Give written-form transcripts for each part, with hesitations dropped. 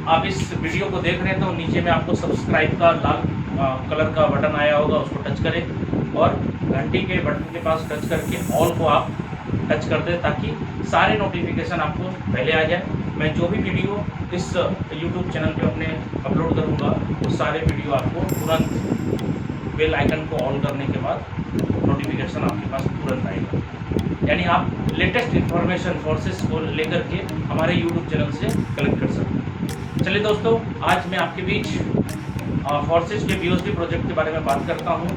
आप इस वीडियो को देख रहे हैं तो नीचे में आपको सब्सक्राइब का लाल कलर का बटन आया होगा, उसको टच करें और घंटी के बटन के पास टच करके ऑल को आप टच कर दें ताकि सारे नोटिफिकेशन आपको पहले आ जाए। मैं जो भी वीडियो इस YouTube चैनल पे अपने अपलोड करूँगा वो सारे वीडियो आपको तुरंत बेल आइकन को ऑन करने के बाद नोटिफिकेशन आपके पास तुरंत आएगा, यानी आप लेटेस्ट इन्फॉर्मेशन फोर्सेस को लेकर के हमारे YouTube चैनल से कलेक्ट कर सकते हैं। चलिए दोस्तों, आज मैं आपके बीच फोर्सेस के BOSD प्रोजेक्ट के बारे में बात करता हूँ।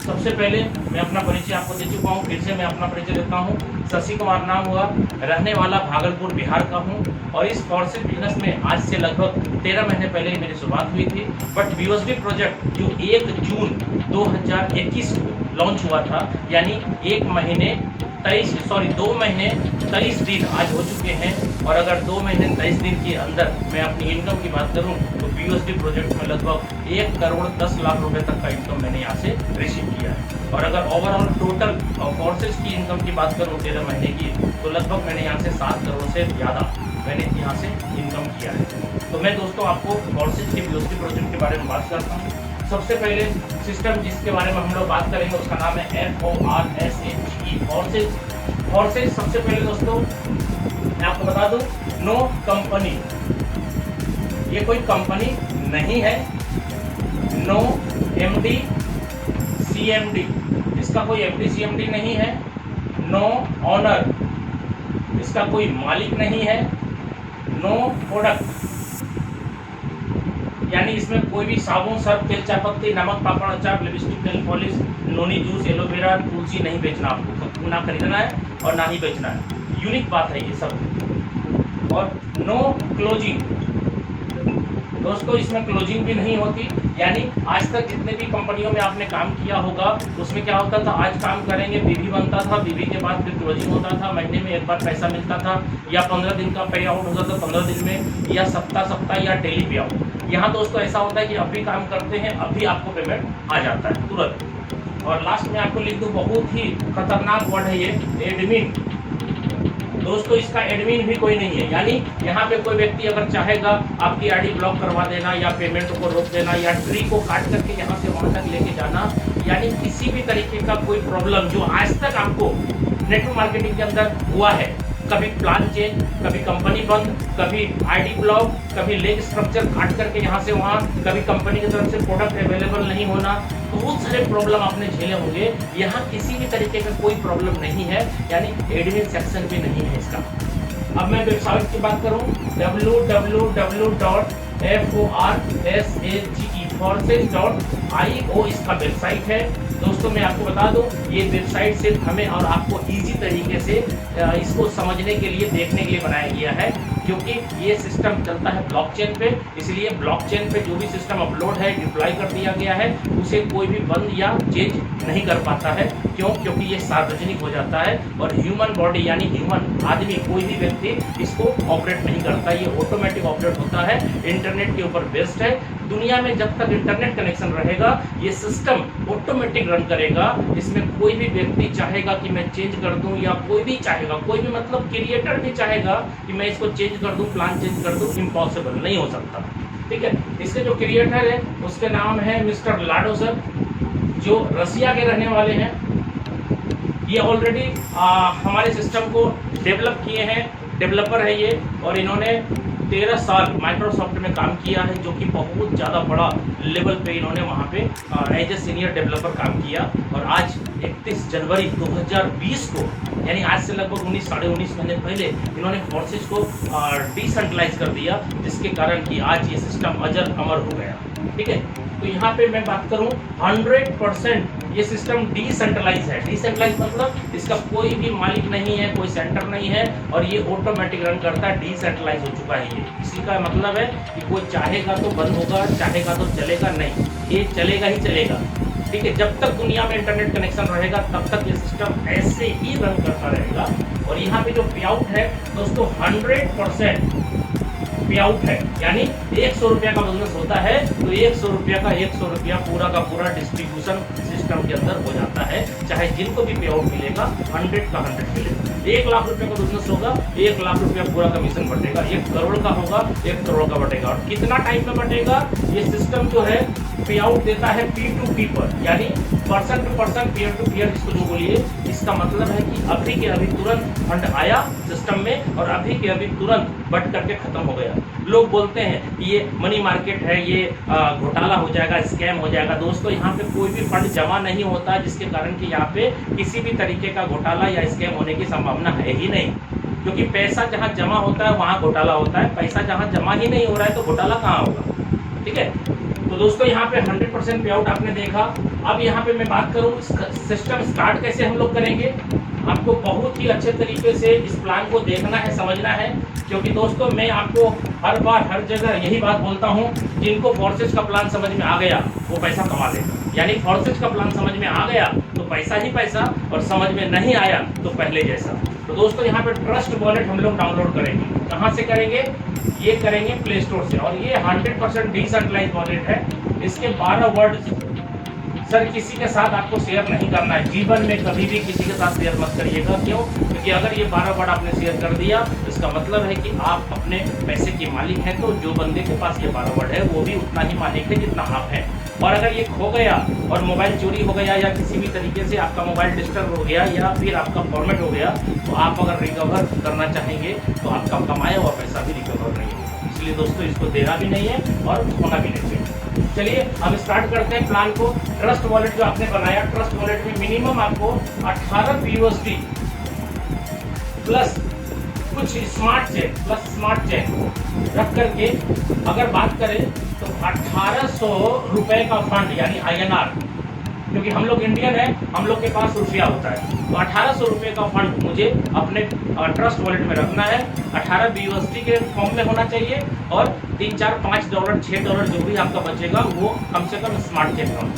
सबसे पहले मैं अपना परिचय आपको दे चुका हूँ, फिर से मैं अपना परिचय देता हूँ। शशि कुमार नाम हुआ, रहने वाला भागलपुर बिहार का हूँ और इस फोर्सेस बिजनेस में आज से लगभग 13 महीने पहले ही मेरी शुरुआत हुई थी। बट BOSD प्रोजेक्ट जो 1 जून 2021 को लॉन्च हुआ था, यानी 2 महीने 23 दिन आज हो चुके हैं। और अगर 2 महीने 23 दिन के अंदर मैं अपनी इनकम की बात करूं तो BOSD प्रोजेक्ट में लगभग 1 करोड़ 10 लाख रुपए तक का इनकम मैंने यहाँ से रिसीव किया है। और अगर ओवरऑल टोटल फोर्सेस की इनकम की बात करूं 13 महीने की, तो लगभग मैंने यहाँ से 7 करोड़ से ज़्यादा मैंने यहाँ से इनकम किया है। तो मैं दोस्तों आपको फोर्सेस के BOSD प्रोजेक्ट के बारे में बात करता हूँ। सबसे पहले सिस्टम जिसके बारे में हम लोग बात करेंगे उसका नाम है FORSAGE फोर्सेज। सबसे पहले दोस्तों मैं आपको बता दूं, नो कंपनी, ये कोई कंपनी नहीं है। नो MD CMD, इसका कोई MD CMD नहीं है। नो ऑनर, इसका कोई मालिक नहीं है। नो प्रोडक्ट, यानी इसमें कोई भी साबुन, सर्फ, तेल, चायपत्ती, नमक, पापड़, अचार, लिपस्टिक, नेल पॉलिश, नोनी, जूस, एलोवेरा, तुलसी नहीं बेचना, आपको ना खरीदना है और ना ही बेचना है। यूनिक बात है ये सब। और नो क्लोजिंग, दोस्तों इसमें क्लोजिंग भी नहीं होती, यानी आज तक जितने भी कंपनियों में आपने काम किया होगा उसमें क्या होता था, आज काम करेंगे, BV बनता था, BV के बाद फिर क्लोजिंग होता था, महीने में एक बार पैसा मिलता था, या 15 दिन का पे आउट होता था 15 दिन में, या सप्ताह या डेली पे आउट। यहाँ दोस्तों ऐसा होता है कि अभी काम करते हैं, अभी आपको पेमेंट आ जाता है तुरंत। और लास्ट में आपको लिख दूँ, बहुत ही खतरनाक वर्ड है ये, एडमिन। दोस्तों इसका एडमिन भी कोई नहीं है, यानी यहाँ पे कोई व्यक्ति अगर चाहेगा आपकी ID ब्लॉक करवा देना, या पेमेंट को रोक देना, या ट्री को काट करके यहाँ से वहाँ तक लेके जाना, यानी किसी भी तरीके का कोई प्रॉब्लम जो आज तक आपको नेटवर्क मार्केटिंग के अंदर हुआ है, कभी प्लान चेंज, कभी कंपनी बंद, कभी ID ब्लॉक, कभी लेग स्ट्रक्चर काट करके यहाँ से वहाँ, कभी कंपनी की तरफ से प्रोडक्ट अवेलेबल नहीं होना, बहुत सारे प्रॉब्लम आपने झेले होंगे। यहाँ किसी भी तरीके का कोई प्रॉब्लम नहीं है, यानी एडमिन सेक्शन भी नहीं है इसका। अब मैं वेबसाइट की बात करूँ, www.forsageforces.io इसका वेबसाइट है। दोस्तों मैं आपको बता दूं, ये वेबसाइट सिर्फ हमें और आपको इजी तरीके से इसको समझने के लिए, देखने के लिए बनाया गया है, क्योंकि ये सिस्टम चलता है ब्लॉकचेन पे। इसलिए ब्लॉकचेन पे जो भी सिस्टम अपलोड है, डिप्लॉय कर दिया गया है, उसे कोई भी बंद या चेंज नहीं कर पाता है। क्यों? क्योंकि ये सार्वजनिक हो जाता है और ह्यूमन बॉडी यानी ह्यूमन आदमी, कोई भी व्यक्ति इसको ऑपरेट नहीं करता, ये ऑटोमेटिक ऑपरेट होता है, इंटरनेट के ऊपर बेस्ड है। दुनिया में जब तक इंटरनेट कनेक्शन रहेगा ये सिस्टम ऑटोमेटिक रन करेगा। इसमें कोई भी व्यक्ति चाहेगा कि मैं चेंज कर दूं, या कोई भी चाहेगा, कोई भी मतलब क्रिएटर भी चाहेगा कि मैं इसको चेंज कर दूं, प्लान चेंज कर दूं, इम्पॉसिबल, नहीं हो सकता। ठीक है, इसके जो क्रिएटर है उसके नाम है मिस्टर लाडो सर, जो रसिया के रहने वाले हैं। ये ऑलरेडी हमारे सिस्टम को डेवलप किए हैं, डेवलपर है ये, और इन्होंने 13 साल माइक्रोसॉफ्ट में काम किया है, जो कि बहुत ज़्यादा बड़ा लेवल पे इन्होंने वहाँ पे एज ए सीनियर डेवलपर काम किया। और आज 31 जनवरी 2020 को, यानी आज से लगभग 19 19.5 महीने पहले इन्होंने फोर्सेस को डिसेंट्रलाइज कर दिया, जिसके कारण कि आज ये सिस्टम अजर अमर हो गया। ठीक है, तो यहाँ पे मैं बात करूँ 100% ये सिस्टम डिसेंट्रलाइज है। डिसेंट्रलाइज मतलब इसका कोई भी मालिक नहीं है, कोई सेंटर नहीं है, और ये ऑटोमेटिक रन करता है, डिसेंट्रलाइज हो चुका है ये। इसी का मतलब है कि कोई चाहेगा तो बंद होगा, चाहेगा तो चलेगा नहीं, ये चलेगा ही चलेगा। ठीक है, जब तक दुनिया में इंटरनेट कनेक्शन रहेगा तब तक ये सिस्टम ऐसे ही रन करता रहेगा। और यहाँ पे जो पे आउट है दोस्तों 100% पे आउट है, यानी 100 रुपया का बिजनेस होता है तो 100 रुपया का 100 रुपया पूरा का पूरा डिस्ट्रीब्यूशन सिस्टम के अंदर हो जाता है, चाहे जिनको भी पे आउट मिलेगा 100 का 100 मिलेगा। 1 लाख रुपए का बिजनेस होगा, 1 लाख रुपया पूरा कमीशन बटेगा। 1 करोड़ का होगा, 1 करोड़ का बटेगा। और कितना टाइम में बटेगा? ये सिस्टम जो है पे आउट देता है P2P पर, यानी person to person, peer to peer, जिसको जो बोलिए। इसका मतलब है कि अभी के अभी तुरंत फंड आया सिस्टम में और अभी के अभी तुरंत बट करके खत्म हो गया। लोग बोलते हैं कि ये मनी मार्केट है, ये घोटाला हो जाएगा, स्कैम हो जाएगा। दोस्तों, यहाँ पे कोई भी फंड जमा नहीं होता जिसके कारण कि यहाँ पे किसी भी तरीके का घोटाला या स्कैम होने की संभावना है ही नहीं, क्योंकि पैसा जहाँ जमा होता है वहाँ घोटाला होता है। पैसा जहाँ जमा ही नहीं हो रहा है तो घोटाला कहाँ होगा? ठीक है। तो दोस्तों, यहाँ पे 100% पे आउट आपने देखा। अब यहाँ पे मैं बात करूँ सिस्टम स्टार्ट कैसे हम लोग करेंगे। आपको बहुत ही अच्छे तरीके से इस प्लान को देखना है, समझना है, क्योंकि दोस्तों मैं आपको हर बार हर जगह यही बात बोलता हूँ, जिनको फोर्सेज का प्लान समझ में आ गया वो पैसा कमा लेगा। यानी फोर्सेज का प्लान समझ में आ गया तो पैसा ही पैसा, और समझ में नहीं आया तो पहले जैसा। तो दोस्तों, यहाँ पे ट्रस्ट वॉलेट हम लोग डाउनलोड करेंगे। कहाँ से करेंगे? ये करेंगे प्ले स्टोर से। और ये 100% डिसेंट्रलाइज्ड वॉलेट है। इसके 12 वर्ड सर किसी के साथ आपको शेयर नहीं करना है, जीवन में कभी भी किसी के साथ शेयर मत करिएगा। क्यों? क्योंकि अगर ये 12 वर्ड आपने शेयर कर दिया तो इसका मतलब है कि आप अपने पैसे के मालिक हैं। तो जो बंदे के पास ये 12 वर्ड है वो भी उतना ही मालिक है जितना आप हैं। और अगर ये खो गया और मोबाइल चोरी हो गया या किसी भी तरीके से आपका मोबाइल डिस्टर्ब हो गया या फिर आपका फॉर्मेट हो गया, तो आप अगर रिकवर करना चाहेंगे तो आपका कमाया हुआ पैसा भी रिकवर नहीं होगा। इसलिए दोस्तों, इसको देना भी नहीं है और होना भी नहीं चाहिए। चलिए हम स्टार्ट करते हैं प्लान को। ट्रस्ट वॉलेट जो आपने बनाया, ट्रस्ट वॉलेट में मिनिमम आपको 18 USD प्लस कुछ smart chain plus smart chain रख करके अगर बात करें तो 1800 रुपए का फंड, यानी INR, क्योंकि हम लोग इंडियन है, हम लोग के पास रुपया होता है, तो 1800 रुपए का फंड मुझे अपने ट्रस्ट वॉलेट में रखना है। 18 USD के फॉर्म में होना चाहिए और 3, 4, 5 डॉलर, 6 डॉलर जो भी आपका बचेगा वो कम से कम स्मार्ट चेन होना।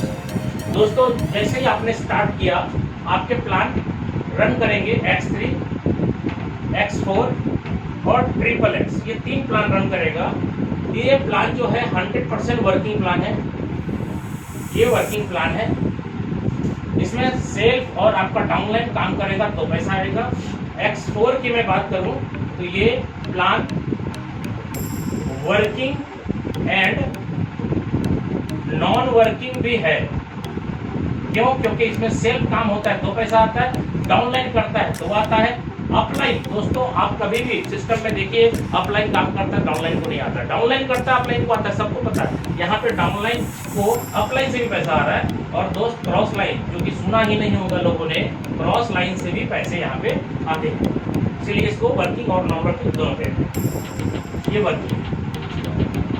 दोस्तों, जैसे ही आपने स्टार्ट किया, आपके प्लान रन करेंगे X3, X4 और XXX, ये 3 प्लान रन करेगा। ये प्लान जो है 100% वर्किंग प्लान है। ये वर्किंग प्लान है, इसमें सेल्फ और आपका डाउनलाइन काम करेगा तो पैसा आएगा। X4 की मैं बात करूं तो ये plan working and non working भी है। क्यों? क्योंकि इसमें सेल्फ काम होता है तो पैसा आता है, डाउनलाइन करता है तो आता है। अपलाइन, दोस्तों आप कभी भी सिस्टम में देखिए, अपलाइन काम करता है, डाउनलाइन को नहीं आता। डाउनलाइन करता है, अपलाइन को आता है, सबको पता है। यहाँ पे डाउनलाइन को अपलाइन से भी पैसा आ रहा है। और दोस्त, क्रॉस लाइन, जो कि सुना ही नहीं होगा लोगों ने, क्रॉस लाइन से भी पैसे यहाँ पे आते हैं। इसलिए इसको वर्किंग और नॉन वर्किंग दोनों कहते हैं। ये वर्किंग।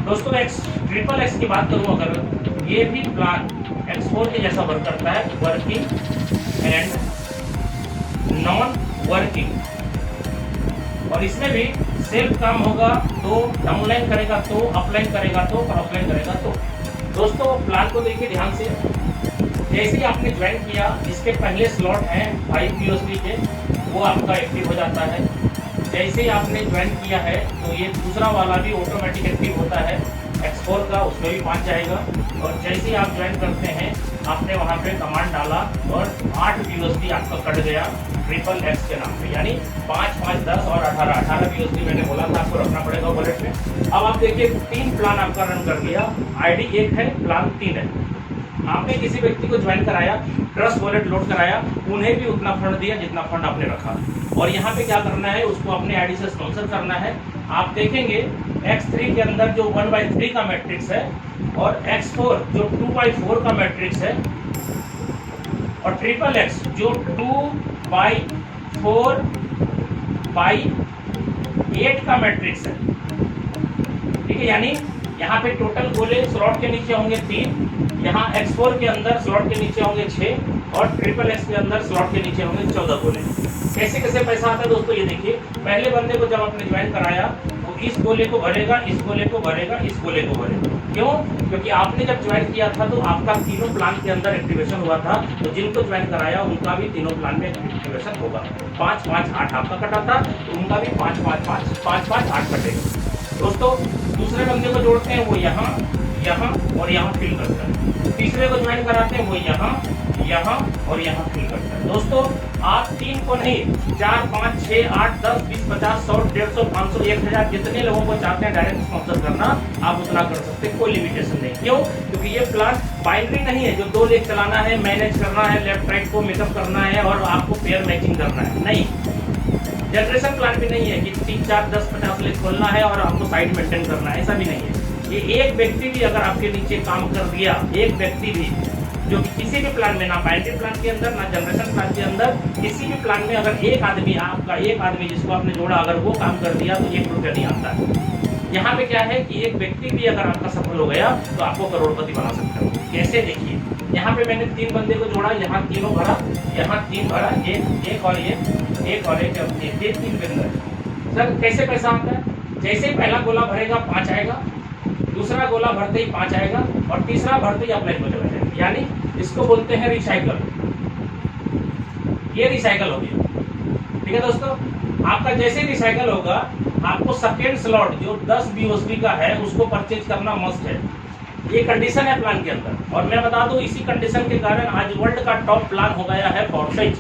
दोस्तों, XXX की बात करूँ अगर, ये भी प्लान X4 के जैसा वर्क करता है, वर्किंग एंड नॉन वर्किंग। और इसमें भी सेल्फ काम होगा तो डाउनलाइन करेगा तो, अपलाइन करेगा तो, और अपलाइन करेगा तो। दोस्तों, प्लान को देखिए ध्यान से। जैसे ही आपने ज्वाइन किया, इसके पहले स्लॉट हैं 5 USD के, वो आपका एक्टिव हो जाता है। जैसे ही आपने ज्वाइन किया है तो ये दूसरा वाला भी ऑटोमेटिक एक्टिव होता है X4 का, उसमें भी 5 जाएगा। और जैसे ही आप ज्वाइन करते हैं, आपने वहाँ पे कमांड डाला और 8 USD आपका कट गया XXX के नाम पे, यानी 5, 5, 10 और 18 USD मैंने बोला था आपको रखना पड़ेगा वॉलेट में। अब आप देखिए 3 प्लान आपका रन कर दिया। ID 1 है, प्लान 3 है। आपने किसी व्यक्ति को ज्वाइन कराया, ट्रस्ट वॉलेट लोड कराया, उन्हें भी उतना फंड दिया जितना फंड आपने रखा। और यहाँ पे क्या करना है, उसको अपने आईडी से स्पॉन्सर करना है। आप देखेंगे X3 के अंदर जो 1/3 का मैट्रिक्स है और X4 जो 2/4 का मैट्रिक्स है और XXX जो 2/4/8 का मैट्रिक्स है। ठीक है, यानी यहाँ पे टोटल गोले स्लॉट के नीचे होंगे 3, यहाँ X4 के अंदर स्लॉट के नीचे होंगे 6 और XXX के अंदर स्लॉट के नीचे होंगे 14 गोले। कैसे कैसे पैसा आता है दोस्तों, ये देखिए। पहले बंदे को जब आपने ज्वाइन कराया तो इस गोले को भरेगा, इस गोले को भरेगा, इस गोले को भरेगा। क्यों? क्योंकि आपने जब ज्वाइन किया था तो आपका तीनों प्लान के अंदर एक्टिवेशन हुआ था, तो जिनको ज्वाइन कराया उनका भी तीनों प्लान में एक्टिवेशन होगा। 5, 5, 8 आपका कटा था तो उनका भी 5, 5, 5, 5, 5, 8 कटेगा। दोस्तों, दूसरे बंदे को जोड़ते हैं, वो यहाँ, यहाँ और यहाँ फिल करता है। तीसरे को ज्वाइन कराते हैं, वो यहाँ, यहाँ और यहाँ फिल करता है। दोस्तों आप 3 को नहीं 4, 5, 6, 8, 10, 20, 50, 100, 150, 500, 1000 जितने लोगों को चाहते हैं डायरेक्ट स्पॉन्सर करना आप उतना कर सकते हैं, कोई लिमिटेशन नहीं। क्यों? क्योंकि ये प्लान बाइनरी नहीं है जो 2 लेग चलाना है, मैनेज करना है, लेफ्ट राइट को मेकअप करना है और आपको पेयर मैचिंग करना है, नहीं। जनरेशन प्लान भी नहीं है कि 3, 4, 10, 50 लेग खोलना है और आपको साइड मेंटेन करना है, ऐसा भी नहीं है। ये एक व्यक्ति भी अगर आपके नीचे काम कर दिया, एक व्यक्ति भी जो कि किसी भी प्लान में, ना बाइनरी प्लान के अंदर ना जनरेशन प्लान के अंदर, किसी भी प्लान में अगर एक आदमी, आपका एक आदमी जिसको आपने जोड़ा, अगर वो काम कर दिया तो 1 रुपया नहीं आता है। यहाँ पे क्या है कि एक व्यक्ति भी अगर आपका सफल हो गया तो आपको करोड़पति बना सकते हो। कैसे? देखिए, यहाँ पे मैंने 3 बंदे को जोड़ा, यहाँ तीनों भरा, यहाँ 3 भरा, एक और एक और एक 3 बंदे। सर कैसे पैसा आता है? जैसे ही पहला गोला भरेगा 5 आएगा, दूसरा गोला भरते ही 5 आएगा और तीसरा भरते ही अपलाइन हो जाएगा। यानी इसको बोलते हैं रिसाइकल। ये रिसाइकल हो गया, ठीक है दोस्तों। आपका जैसे रिसाइकल होगा, आपको सेकेंड स्लॉट जो 10 BOSD का है उसको परचेज करना मस्ट है। ये कंडीशन है प्लान के अंदर। और मैं बता दूं, इसी कंडीशन के कारण आज वर्ल्ड का टॉप प्लान हो गया है फॉर्सेज।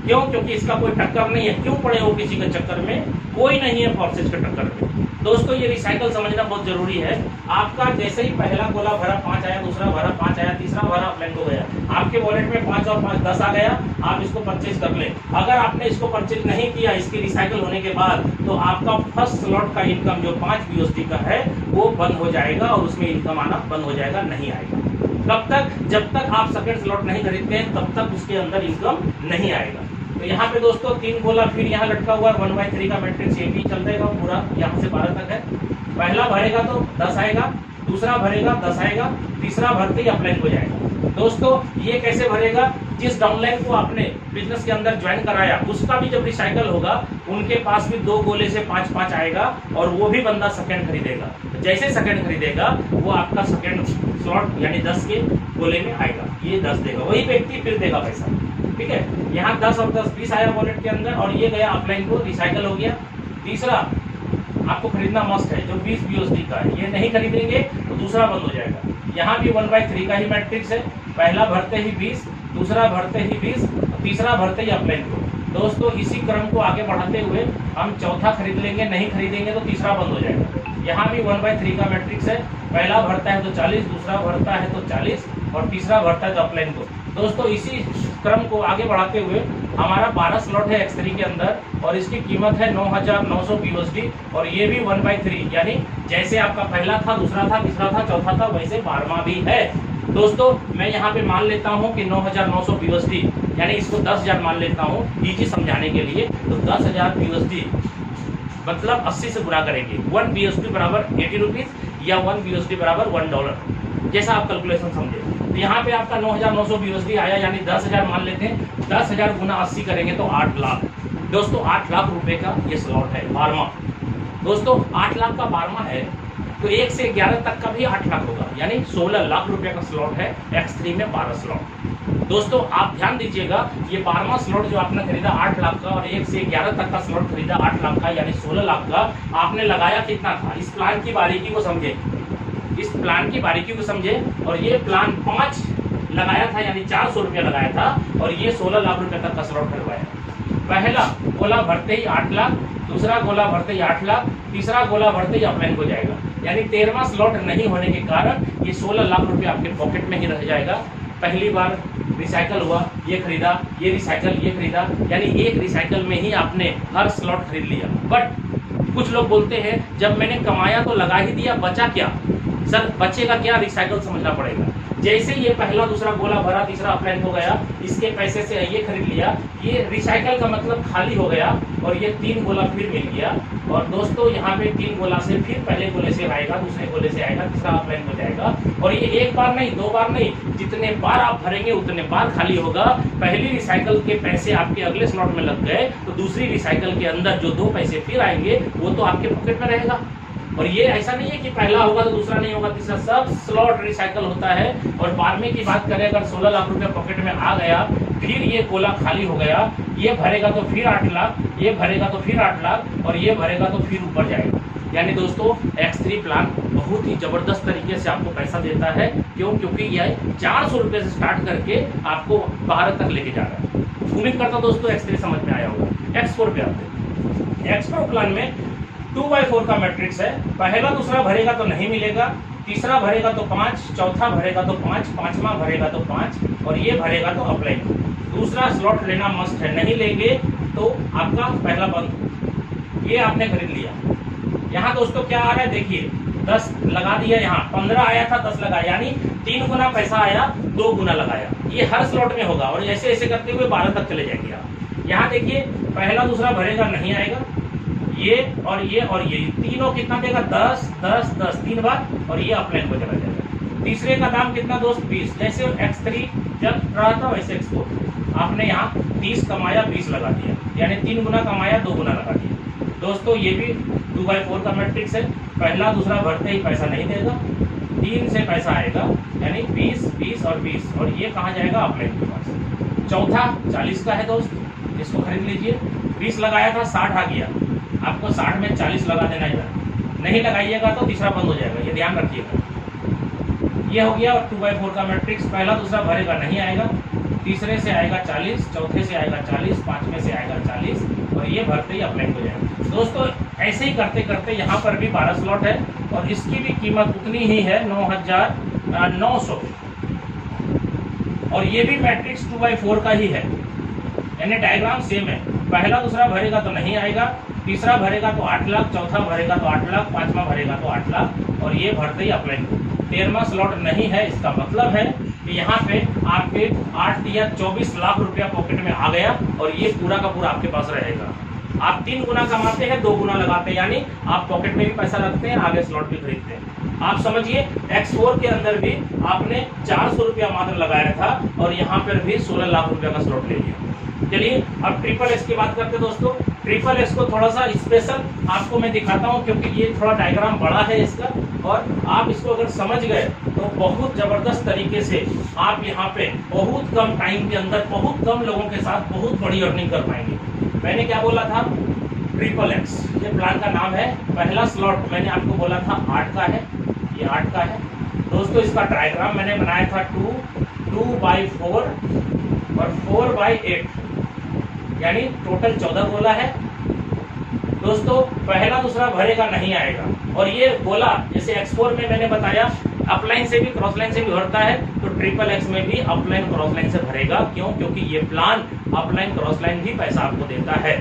क्यों? क्योंकि इसका कोई टक्कर नहीं है। क्यों पड़े हो किसी के चक्कर में? कोई नहीं है फॉर्सेज के टक्कर में। दोस्तों ये रिसाइकल समझना बहुत जरूरी है। आपका जैसे ही पहला गोला भरा 5 आया, दूसरा भरा 5 आया, तीसरा भरा अपलाइन हो गया, आपके वॉलेट में 5 और 5 10 आ गया, आप इसको परचेज कर लें। अगर आपने इसको परचेज नहीं किया इसके रिसाइकल होने के बाद, तो आपका फर्स्ट स्लॉट का इनकम जो 5 BOSD का है वो बंद हो जाएगा और उसमें इनकम आना बंद हो जाएगा, नहीं आएगा। कब तक? जब तक आप सेकंड स्लॉट नहीं खरीदते हैं तब तक उसके अंदर इनकम नहीं आएगा। तो यहाँ पे दोस्तों 3 गोला फिर यहाँ लटका हुआ 1/3 का मैट्रिक्स ये भी चल देगा पूरा, यहाँ से 12 तक है। पहला भरेगा तो 10 आएगा, दूसरा भरेगा 10 आएगा, तीसरा भरते ही अपलाइन हो जाएगा। दोस्तों ये कैसे भरेगा? जिस डाउनलाइन को आपने बिजनेस के अंदर ज्वाइन कराया उसका भी जब रिसाइकल होगा, उनके पास भी 2 गोले से 5-5 आएगा और वो भी बंदा सेकंड खरीदेगा। जैसे सेकंड खरीदेगा वो आपका सेकंड स्लॉट यानी 10 के गोले में आएगा, ये 10 देगा, वही व्यक्ति फिर देगा पैसा, ठीक है। यहाँ 10 और 10 20 आया वॉलेट के अंदर और ये गया अपलाइन को, रिसाइकल हो गया। तीसरा आपको खरीदना मस्ट है जो 20 BOSD का है, ये नहीं खरीदेंगे तो दूसरा बंद हो जाएगा। यहाँ भी 1/3 का ही मैट्रिक्स है, पहला भरते ही 20, दूसरा भरते ही 20, तीसरा भरते ही अपलाइन को। दोस्तों इसी क्रम को आगे बढ़ाते हुए हम चौथा खरीद लेंगे, नहीं खरीदेंगे तो तीसरा बंद हो जाएगा। यहाँ भी 1/3 का मैट्रिक्स है, पहला भरता है तो 40, दूसरा भरता है तो 40 और तीसरा भरता है तो अपलाइन को। दोस्तों इसी क्रम को आगे बढ़ाते हुए हमारा 12 स्लॉट है X3 के अंदर और इसकी कीमत है 9,900 BOSD और ये भी 1/3, यानी जैसे आपका पहला था, दूसरा था, तीसरा था, चौथा था, वैसे 12वां भी है। दोस्तों मैं यहाँ पे मान लेता हूँ कि 9,900 BOSD, यानी इसको 10,000 मान लेता हूँ इजी समझाने के लिए। तो 10,000 BOSD मतलब 80 से गुणा करेंगे। 1 BOSD बराबर 80 रुपीज या 1 BOSD बराबर $1, जैसा आप कैलकुलेशन समझे। तो यहाँ पे आपका 9,900 BOSD आया, यानी 10,000 मान लेते हैं। 10,000 गुना 80 करेंगे तो 8 लाख। दोस्तों 8 लाख रुपए का ये स्लॉट है 12वां। दोस्तों 8 लाख का 12वां है तो 1 से 11 तक का भी 8 लाख होगा, यानी 16 लाख रुपए का स्लॉट है X3 में 12 स्लॉट। दोस्तों आप ध्यान दीजिएगा, ये 12वां स्लॉट जो आपने खरीदा 8 लाख का और 1 से 11 तक का स्लॉट खरीदा 8 लाख का, यानी 16 लाख का। आपने लगाया कितना था? इस प्लान की बारीकी को समझे, इस प्लान की बारीकी को समझे। और ये प्लान 5 लगाया था, यानी 400 रुपया लगाया था और ये 16 लाख रुपए तक का स्लॉट खरीदवाया। पहला गोला भरते ही 8 लाख, दूसरा गोला भरते ही 8 लाख, तीसरा गोला भरते ही अपलाइन हो जाएगा। यानी 13वां स्लॉट नहीं होने के कारण ये 16 लाख रुपए आपके पॉकेट में ही रह जाएगा। पहली बार रिसाइकल हुआ, ये खरीदा, ये रिसाइकल, ये खरीदा, यानी एक रिसाइकल में ही आपने हर स्लॉट खरीद लिया। बट कुछ लोग बोलते हैं जब मैंने कमाया तो लगा ही दिया, बचा क्या? सर बचेगा क्या? रिसाइकल समझना पड़ेगा। जैसे ये पहला दूसरा गोला भरा, तीसरा अपलाइन हो गया, इसके पैसे से ये खरीद लिया, ये रिसाइकल का मतलब खाली हो गया और ये 3 गोला फिर मिल गया। और दोस्तों यहाँ पे 3 गोला से फिर पहले गोले से आएगा, दूसरे गोले से आएगा, तीसरा अपलाइन हो जाएगा। और ये 1 बार नहीं, 2 बार नहीं, जितने बार आप भरेंगे उतने बार खाली होगा। पहली रिसाइकल के पैसे आपके अगले स्लॉट में लग गए तो दूसरी रिसाइकल के अंदर जो 2 पैसे फिर आएंगे वो तो आपके पॉकेट में रहेगा। और ये ऐसा नहीं है कि पहला होगा तो दूसरा नहीं होगा, तीसरा, सब स्लॉट रिसाइकल होता है। और 12वें की बात करें, अगर 16 लाख रुपया पॉकेट में आ गया, फिर ये गोला खाली हो गया, ये भरेगा तो फिर 8 लाख, ये भरेगा तो फिर 8 लाख और ये भरेगा तो फिर ऊपर जाएगा। यानी दोस्तों X3 प्लान बहुत ही जबरदस्त तरीके से आपको पैसा देता है। क्यों? क्योंकि यह 400 रुपये से स्टार्ट करके आपको भारत तक लेके जा रहा है। उम्मीद करता हूं दोस्तों X3 समझ में आया होगा। X4 पे आते हैं। X4 प्लान में 2x4 का मैट्रिक्स है। पहला दूसरा भरेगा तो नहीं मिलेगा, तीसरा भरेगा तो 5, चौथा भरेगा तो 5, पांचवा भरेगा तो 5 और ये भरेगा तो अप्लाई। दूसरा स्लॉट लेना मस्ट है, नहीं लेंगे तो आपका पहला बंद। ये आपने खरीद लिया। यहाँ दोस्तों क्या आ रहा है देखिए, 10 लगा दिया, यहाँ 15 आया था 10 लगाया, यानी 3 गुना पैसा आया, 2 गुना लगाया। ये हर स्लॉट में होगा और ऐसे ऐसे करते हुए 12 तक चले जाएंगे आप। यहाँ देखिए पहला दूसरा भरेगा नहीं आएगा, ये और ये तीनों कितना देगा 10 10 10 3 बार और ये अपलाइन को चला जाएगा। तीसरे का दाम कितना दोस्त 20। जैसे X3 जब रहा था वैसे X4 आपने यहाँ 30 कमाया 20 लगा दिया, यानी 3 गुना कमाया 2 गुना लगा दिया। दोस्तों ये भी 2x4 का मैट्रिक्स है। पहला दूसरा भरते ही पैसा नहीं देगा, 3 से पैसा आएगा, यानी 20 20 और 20 और ये कहाँ जाएगा अपलाइन के पास। चौथा 40 का है दोस्त, इसको खरीद लीजिए। 20 लगाया था 60 आ गया, आपको 60 में 40 लगा देना है। नहीं लगाइएगा तो तीसरा बंद हो जाएगा, ये ध्यान रखिएगा। ये हो गया 2x4 का मैट्रिक्स। पहला दूसरा भरेगा नहीं आएगा, तीसरे से आएगा 40, चौथे से आएगा 40, पांचवें से आएगा 40 और ये भरते ही अपलाइन हो जाएगा। दोस्तों ऐसे ही करते करते यहाँ पर भी 12 स्लॉट है और इसकी भी कीमत उतनी ही है 9,900 और ये भी मैट्रिक्स 2x4 का ही है, यानी डायग्राम सेम है। पहला दूसरा भरेगा तो नहीं आएगा, तीसरा भरेगा तो 8 लाख, चौथा भरेगा तो 8 लाख, पांचवा भरेगा तो 8 लाख और ये भरते ही अपलाइन। 13वां स्लॉट नहीं है, इसका मतलब है कि यहाँ पे आपके 8 या 24 लाख रुपया पॉकेट में आ गया और ये पूरा का पूरा आपके पास रहेगा। आप 3 गुना कमाते हैं, 2 गुना लगाते हैं, यानी आप पॉकेट में भी पैसा रखते हैं, आगे स्लॉट भी खरीदते हैं। आप समझिए X4 के अंदर भी आपने 400 रुपया मात्र लगाया था और यहाँ पर भी 16 लाख रुपया का स्लॉट ले लिया। चलिए अब SSS की बात करते हैं दोस्तों। SSS को थोड़ा सा स्पेशल आपको मैं दिखाता हूँ क्योंकि ये थोड़ा डायग्राम बड़ा है इसका और आप इसको अगर समझ गए तो बहुत जबरदस्त तरीके से आप यहाँ पे बहुत कम टाइम के अंदर बहुत कम लोगों के साथ बहुत बड़ी अर्निंग कर पाएंगे। मैंने क्या बोला था, SSS ये प्लान का नाम है। पहला स्लॉट मैंने आपको बोला था 8 का है, ये 8 का है दोस्तों। इसका डायग्राम मैंने बनाया था 2x4 और 4x8, यानी टोटल 14 गोला है दोस्तों। पहला दूसरा भरेगा नहीं आएगा और ये गोला जैसे X4 में मैंने बताया अपलाइन से भी क्रॉस लाइन से भी भरता है, तो SSS में भी अपलाइन क्रॉस लाइन से भरेगा। क्यों? क्योंकि ये प्लान अपलाइन क्रॉस लाइन भी पैसा आपको देता है।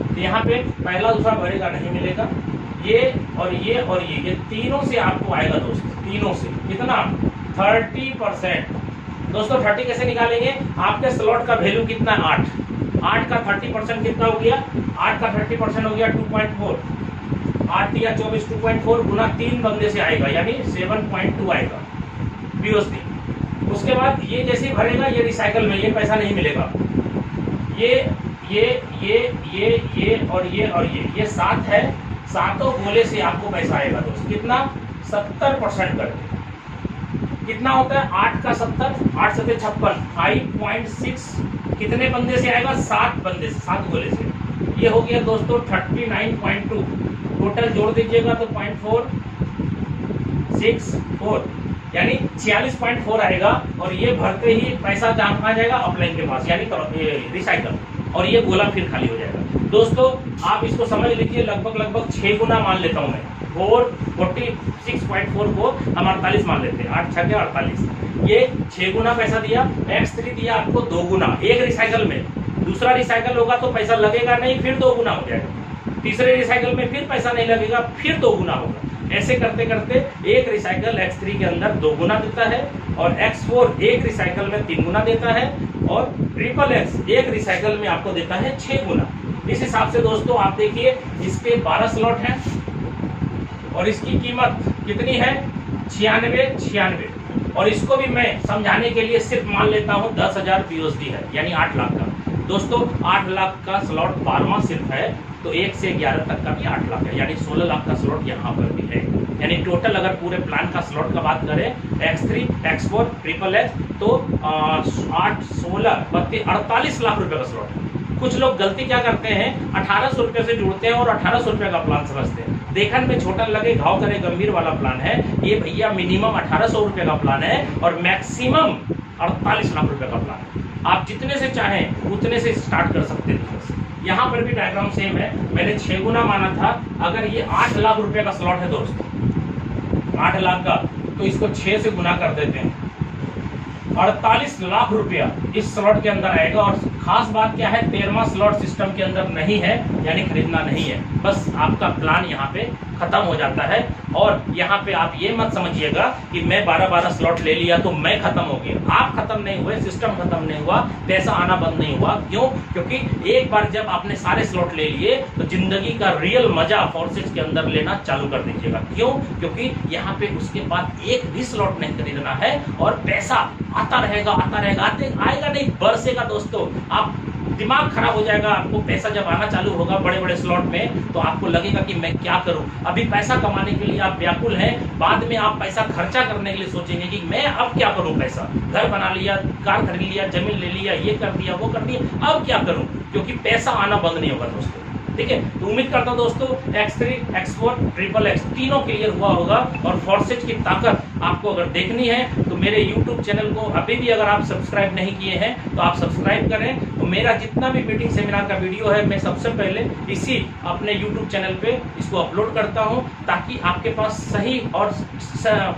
तो यहाँ पे पहला दूसरा भरेगा नहीं मिलेगा, ये और ये तीनों से आपको आएगा दोस्तों, तीनों से कितना 30%। दोस्तों 30 कैसे निकालेंगे, आपके स्लॉट का वैल्यू कितना है 8 का 30% कितना हो गया, 8 का 30% हो गया 2.4, 8 या 24 2.4 गुना 3 बंदे से आएगा, यानी 7.2 आएगा BOC। उसके बाद ये जैसे ही भरेगा ये रिसाइकल में ये पैसा नहीं मिलेगा, ये और ये 7 है, सातों गोले से आपको पैसा आएगा दोस्त। कितना 70% करके कितना होता है 8 का 70, 8 7 56, 5.6 कितने बंदे से आएगा 7 बंदे से, 7 गोले से। ये हो गया दोस्तों 39.2, टोटल जोड़ दीजिएगा तो 0.464 यानी 46.4 आएगा और ये भरते ही पैसा जहाँ आ जाएगा अपलाइन के पास, यानी रिसाइकल, और ये गोला फिर खाली हो जाएगा। दोस्तों आप इसको समझ लीजिए लगभग 6 गुना मान लेता हूँ मैं, 46.4 को हम 48 मान लेते हैं, 8 6 48, ये 6 गुना पैसा दिया। X3 दिया आपको 2 गुना, एक रिसाइकल में, दूसरा रिसाइकल होगा तो पैसा लगेगा नहीं, फिर 2 गुना हो जाएगा, तीसरे रिसाइकल में फिर पैसा नहीं लगेगा, फिर 2 गुना होगा। ऐसे करते करते एक रिसाइकल X3 के अंदर 2 गुना देता है और X4 एक रिसाइकल में 3 गुना देता है और SSS एक रिसाइकल में आपको देता है 6 गुना। इस हिसाब से दोस्तों आप देखिए इसके 12 स्लॉट हैं और इसकी कीमत कितनी है 96 और इसको भी मैं समझाने के लिए सिर्फ मान लेता हूँ 10,000 BOC है, यानी 8 लाख का। दोस्तों 8 लाख का स्लॉट 12वां सिर्फ है, तो 1 से 11 तक का भी 8 लाख है, यानी 16 लाख का स्लॉट यहाँ पर भी है। यानी टोटल अगर पूरे प्लान का स्लॉट का बात करें X3 X4 SSS तो 8 16 32 48 लाख रुपए का स्लॉट है। कुछ लोग गलती क्या करते हैं 1800 रुपये से जुड़ते हैं और 1800 रुपये का प्लान समझते हैं। देखने में छोटा लगे घाव करे गंभीर वाला प्लान है, ये भैया मिनिमम 1800 रुपए का प्लान है और मैक्सिमम 48 लाख रुपए का प्लान है। आप जितने से चाहें उतने से स्टार्ट कर सकते हैं। यहाँ पर भी डायग्राम सेम है, मैंने 6 गुना माना था। अगर ये 8 लाख रुपए का स्लॉट है दोस्तों, 8 लाख का, तो इसको 6 से गुना कर देते हैं, 48 लाख रुपया इस स्लॉट के अंदर आएगा। और खास बात क्या है, 13वां स्लॉट सिस्टम के अंदर नहीं है, यानी खरीदना नहीं है, बस आपका प्लान यहाँ पे खत्म हो जाता है। और यहाँ पे आप ये मत समझिएगा कि मैं 12-12 स्लॉट ले लिया तो मैं खत्म हो गया। आप खत्म नहीं हुए, सिस्टम खत्म नहीं हुआ, पैसा आना बंद नहीं हुआ। क्यों? क्योंकि एक बार जब आपने सारे स्लॉट ले लिए तो जिंदगी का रियल मजा फोर्सेज के अंदर लेना चालू कर दीजिएगा। क्यों? क्योंकि यहाँ पे उसके बाद एक भी स्लॉट नहीं खरीदना है और पैसा आता रहेगा, आएगा नहीं, बरसेगा दोस्तों। आप दिमाग खराब हो जाएगा, आपको पैसा जब आना चालू होगा बड़े बड़े स्लॉट में, तो आपको लगेगा कि मैं क्या करूं। अभी पैसा कमाने के लिए आप व्याकुल हैं, बाद में आप पैसा खर्चा करने के लिए सोचेंगे कि मैं अब क्या करूं। पैसा घर बना लिया, कार खरीद लिया, जमीन ले लिया, ये कर दिया, वो कर दिया, अब क्या करूं, क्योंकि पैसा आना बंद नहीं होगा दोस्तों। ठीक है, तो उम्मीद करता हूं दोस्तों X3, X4, XXX तीनों क्लियर हुआ होगा। और फोर्सेज की ताकत आपको अगर देखनी है तो मेरे YouTube चैनल को अभी भी अगर आप सब्सक्राइब नहीं किए हैं तो आप सब्सक्राइब करें। तो मेरा जितना भी मीटिंग सेमिनार का वीडियो है मैं सबसे पहले इसी अपने YouTube चैनल पे इसको अपलोड करता हूं, ताकि आपके पास सही और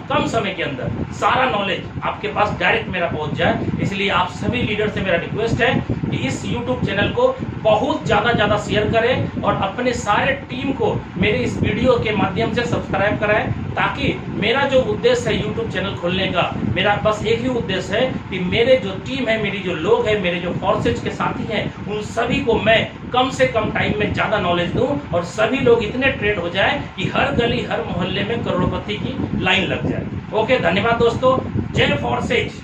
कम समय के अंदर सारा नॉलेज आपके पास डायरेक्ट मेरा पहुंच जाए। इसलिए आप सभी लीडर से मेरा रिक्वेस्ट है कि इस YouTube चैनल को बहुत ज्यादा शेयर करें और अपने सारे टीम को मेरे इस वीडियो के माध्यम से सब्सक्राइब कराएं, ताकि मेरा जो उद्देश्य है YouTube चैनल खोलने का, मेरा बस एक ही उद्देश्य है कि मेरे जो टीम है, मेरी जो लोग हैं, मेरे जो फोर्सेज के साथी हैं, उन सभी को मैं कम से कम टाइम में ज्यादा नॉलेज दूं और सभी लोग इतने ट्रेंड हो जाए कि हर गली हर मोहल्ले में करोड़पति की लाइन लग जाए। ओके, धन्यवाद दोस्तों। जय फोर्सेज।